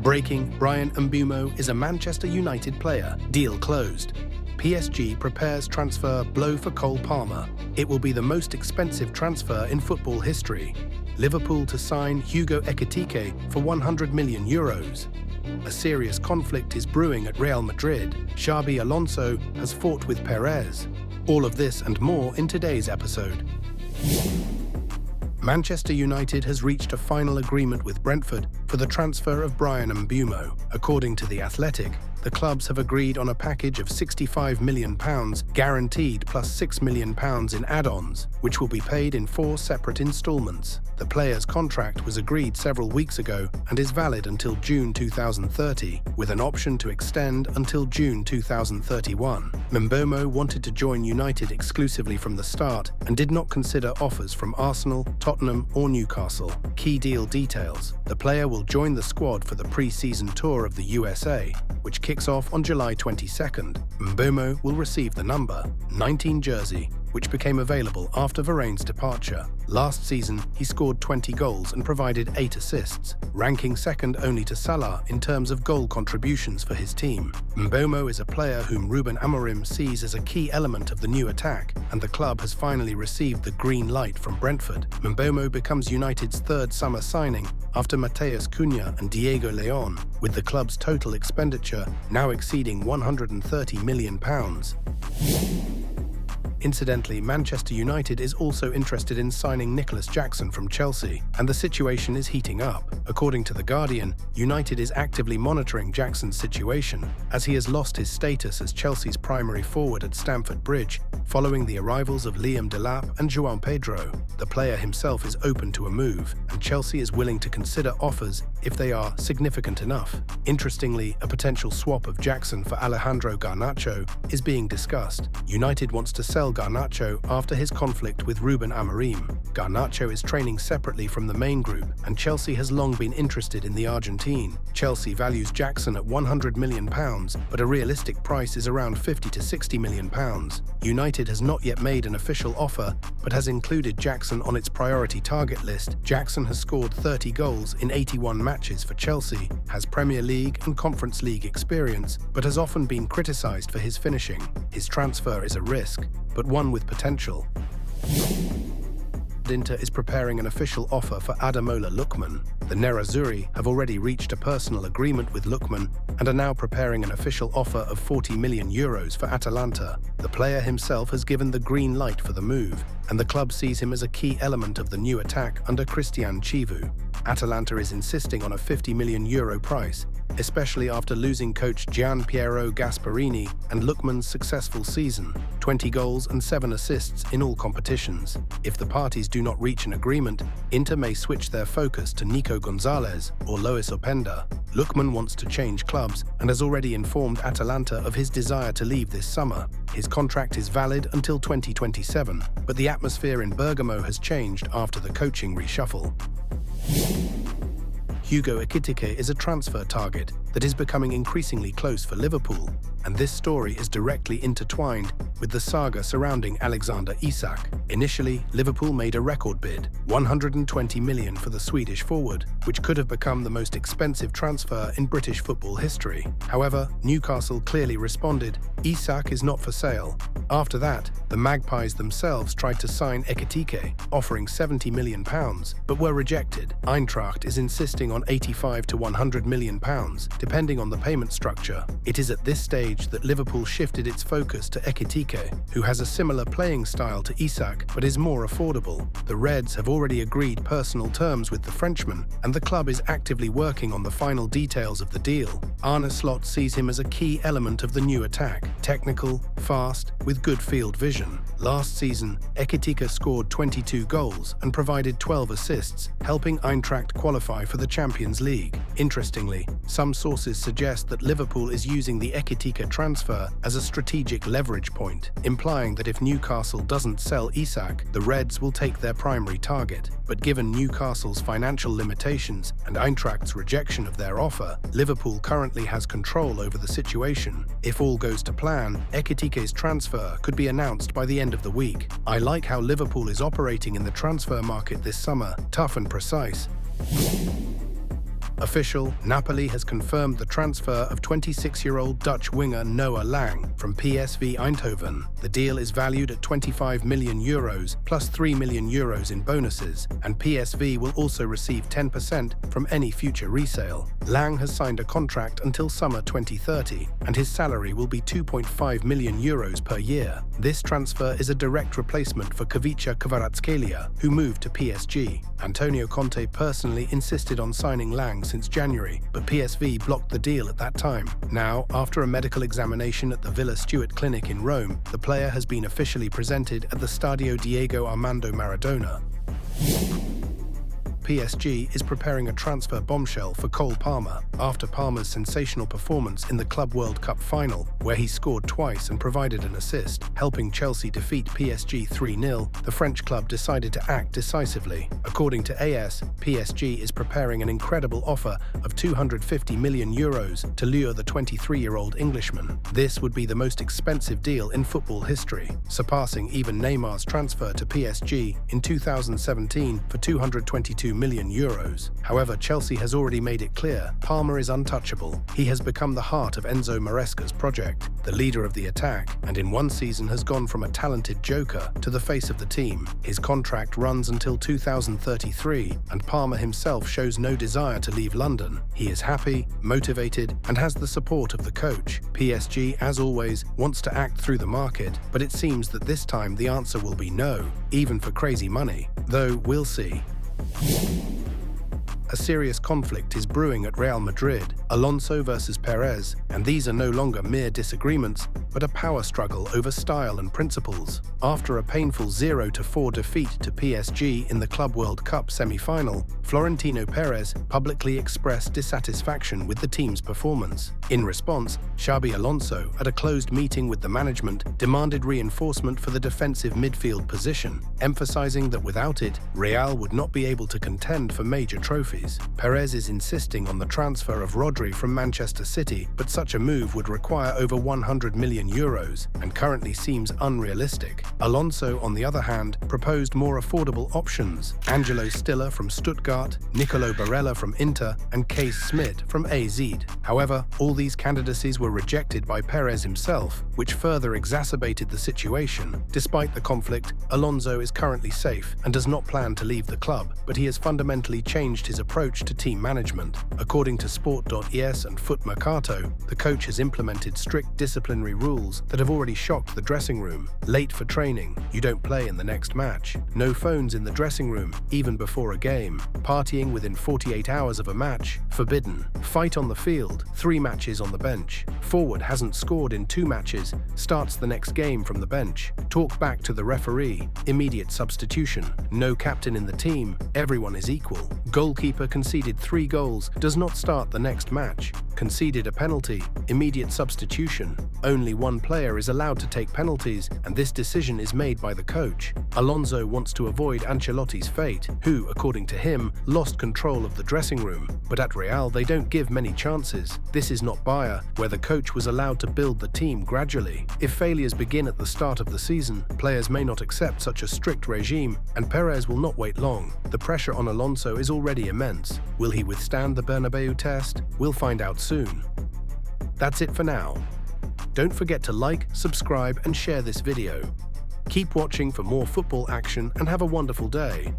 Breaking: Bryan Mbeumo is a Manchester United player. Deal closed. PSG prepares transfer blow for Cole Palmer. It will be the most expensive transfer in football history. Liverpool to sign Hugo Ekitike for €100 million. A serious conflict is brewing at Real Madrid. Xabi Alonso has fought with Perez. All of this and more in today's episode. Manchester United has reached a final agreement with Brentford for the transfer of Bryan Mbeumo. According to The Athletic, the clubs have agreed on a package of £65 million guaranteed plus £6 million in add-ons, which will be paid in 4 separate instalments. The player's contract was agreed several weeks ago and is valid until June 2030, with an option to extend until June 2031. Mbeumo wanted to join United exclusively from the start and did not consider offers from Arsenal, Tottenham or Newcastle. Key deal details: the player will join the squad for the pre-season tour of the USA, which kicks off on July 22nd. Mbeumo will receive the number 19 jersey, which became available after Varane's departure. Last season, he scored 20 goals and provided 8 assists, ranking second only to Salah in terms of goal contributions for his team. Mbeumo is a player whom Ruben Amorim sees as a key element of the new attack, and the club has finally received the green light from Brentford. Mbeumo becomes United's third summer signing after Matheus Cunha and Diego Leon, with the club's total expenditure now exceeding £130 million. Incidentally, Manchester United is also interested in signing Nicolas Jackson from Chelsea, and the situation is heating up. According to The Guardian, United is actively monitoring Jackson's situation, as he has lost his status as Chelsea's primary forward at Stamford Bridge, following the arrivals of Liam Delap and João Pedro. The player himself is open to a move, and Chelsea is willing to consider offers if they are significant enough. Interestingly, a potential swap of Jackson for Alejandro Garnacho is being discussed. United wants to sell Garnacho after his conflict with Ruben Amorim. Garnacho is training separately from the main group, and Chelsea has long been interested in the Argentine. Chelsea values Jackson at £100 million, but a realistic price is around £50 to £60 million. United has not yet made an official offer, but has included Jackson on its priority target list. Jackson has scored 30 goals in 81 matches for Chelsea, has Premier League and Conference League experience, but has often been criticised for his finishing. His transfer is a risk, but one with potential. Inter is preparing an official offer for Ademola Lookman. The Nerazzurri have already reached a personal agreement with Lookman and are now preparing an official offer of €40 million for Atalanta. The player himself has given the green light for the move, and the club sees him as a key element of the new attack under Christian Chivu. Atalanta is insisting on a €50 million price, especially after losing coach Gian Piero Gasperini and Lookman's successful season, 20 goals and 7 assists in all competitions. If the parties do not reach an agreement, Inter may switch their focus to Nico Gonzalez or Lois Openda. Lookman wants to change clubs and has already informed Atalanta of his desire to leave this summer. His contract is valid until 2027, but the atmosphere in Bergamo has changed after the coaching reshuffle. Hugo Ekitike is a transfer target that is becoming increasingly close for Liverpool, and this story is directly intertwined with the saga surrounding Alexander Isak. Initially, Liverpool made a record bid, £120 million for the Swedish forward, which could have become the most expensive transfer in British football history. However, Newcastle clearly responded, "Isak is not for sale." After that, the Magpies themselves tried to sign Ekitike, offering £70 million, but were rejected. Eintracht is insisting on £85 to £100 million, depending on the payment structure. It is at this stage that Liverpool shifted its focus to Ekitike, who has a similar playing style to Isak but is more affordable. The Reds have already agreed personal terms with the Frenchman, and the club is actively working on the final details of the deal. Arne Slot sees him as a key element of the new attack, technical, fast, with good field vision. Last season, Ekitike scored 22 goals and provided 12 assists, helping Eintracht qualify for the Champions League. Interestingly, some sources suggest that Liverpool is using the Ekitike transfer as a strategic leverage point, implying that if Newcastle doesn't sell Isak, the Reds will take their primary target. But given Newcastle's financial limitations and Eintracht's rejection of their offer, Liverpool currently has control over the situation. If all goes to plan, Ekitike's transfer could be announced by the end of the week. I like how Liverpool is operating in the transfer market this summer, tough and precise. Official, Napoli has confirmed the transfer of 26-year-old Dutch winger Noah Lang from PSV Eindhoven. The deal is valued at €25 million plus €3 million in bonuses, and PSV will also receive 10% from any future resale. Lang has signed a contract until summer 2030, and his salary will be €2.5 million per year. This transfer is a direct replacement for Kavica Kvaratskhelia, who moved to PSG. Antonio Conte personally insisted on signing Lang since January, but PSV blocked the deal at that time. Now, after a medical examination at the Villa Stewart Clinic in Rome, the player has been officially presented at the Stadio Diego Armando Maradona. PSG is preparing a transfer bombshell for Cole Palmer after Palmer's sensational performance in the Club World Cup final, where he scored twice and provided an assist, helping Chelsea defeat PSG 3-0. The French club decided to act decisively. According to AS, PSG is preparing an incredible offer of €250 million to lure the 23-year-old Englishman. This would be the most expensive deal in football history, surpassing even Neymar's transfer to PSG in 2017 for €222 million. However, Chelsea has already made it clear Palmer is untouchable. He has become the heart of Enzo Maresca's project, the leader of the attack, and in one season has gone from a talented joker to the face of the team. His contract runs until 2033, and Palmer himself shows no desire to leave London. He is happy, motivated, and has the support of the coach. PSG, as always, wants to act through the market, but it seems that this time the answer will be no, even for crazy money. Though, we'll see. A serious conflict is brewing at Real Madrid, Alonso versus Perez, and these are no longer mere disagreements, but a power struggle over style and principles. After a painful 0-4 defeat to PSG in the Club World Cup semi-final, Florentino Perez publicly expressed dissatisfaction with the team's performance. In response, Xabi Alonso, at a closed meeting with the management, demanded reinforcement for the defensive midfield position, emphasizing that without it, Real would not be able to contend for major trophies. Perez is insisting on the transfer of Rodri from Manchester City, but such a move would require over €100 million and currently seems unrealistic. Alonso, on the other hand, proposed more affordable options: Angelo Stiller from Stuttgart, Nicolo Barella from Inter, and Kees Smit from AZ. However, all these candidacies were rejected by Perez himself, which further exacerbated the situation. Despite the conflict, Alonso is currently safe and does not plan to leave the club, but he has fundamentally changed his approach to team management. According to Sport.es and Foot Mercato, the coach has implemented strict disciplinary rules that have already shocked the dressing room. Late for training, you don't play in the next match. No phones in the dressing room, even before a game. Partying within 48 hours of a match, forbidden. Fight on the field, 3 matches on the bench. Forward hasn't scored in 2 matches, starts the next game from the bench. Talk back to the referee, immediate substitution. No captain in the team, everyone is equal. Goalkeeper conceded 3 goals, does not start the next match. Conceded a penalty, immediate substitution. Only one player is allowed to take penalties, and this decision is made by the coach. Alonso wants to avoid Ancelotti's fate, who, according to him, lost control of the dressing room. But at Real, they don't give many chances. This is not Bayern, where the coach was allowed to build the team gradually. If failures begin at the start of the season, players may not accept such a strict regime, and Perez will not wait long. The pressure on Alonso is already immense. Will he withstand the Bernabeu test? We'll find out soon. That's it for now. Don't forget to like, subscribe, and share this video. Keep watching for more football action and have a wonderful day.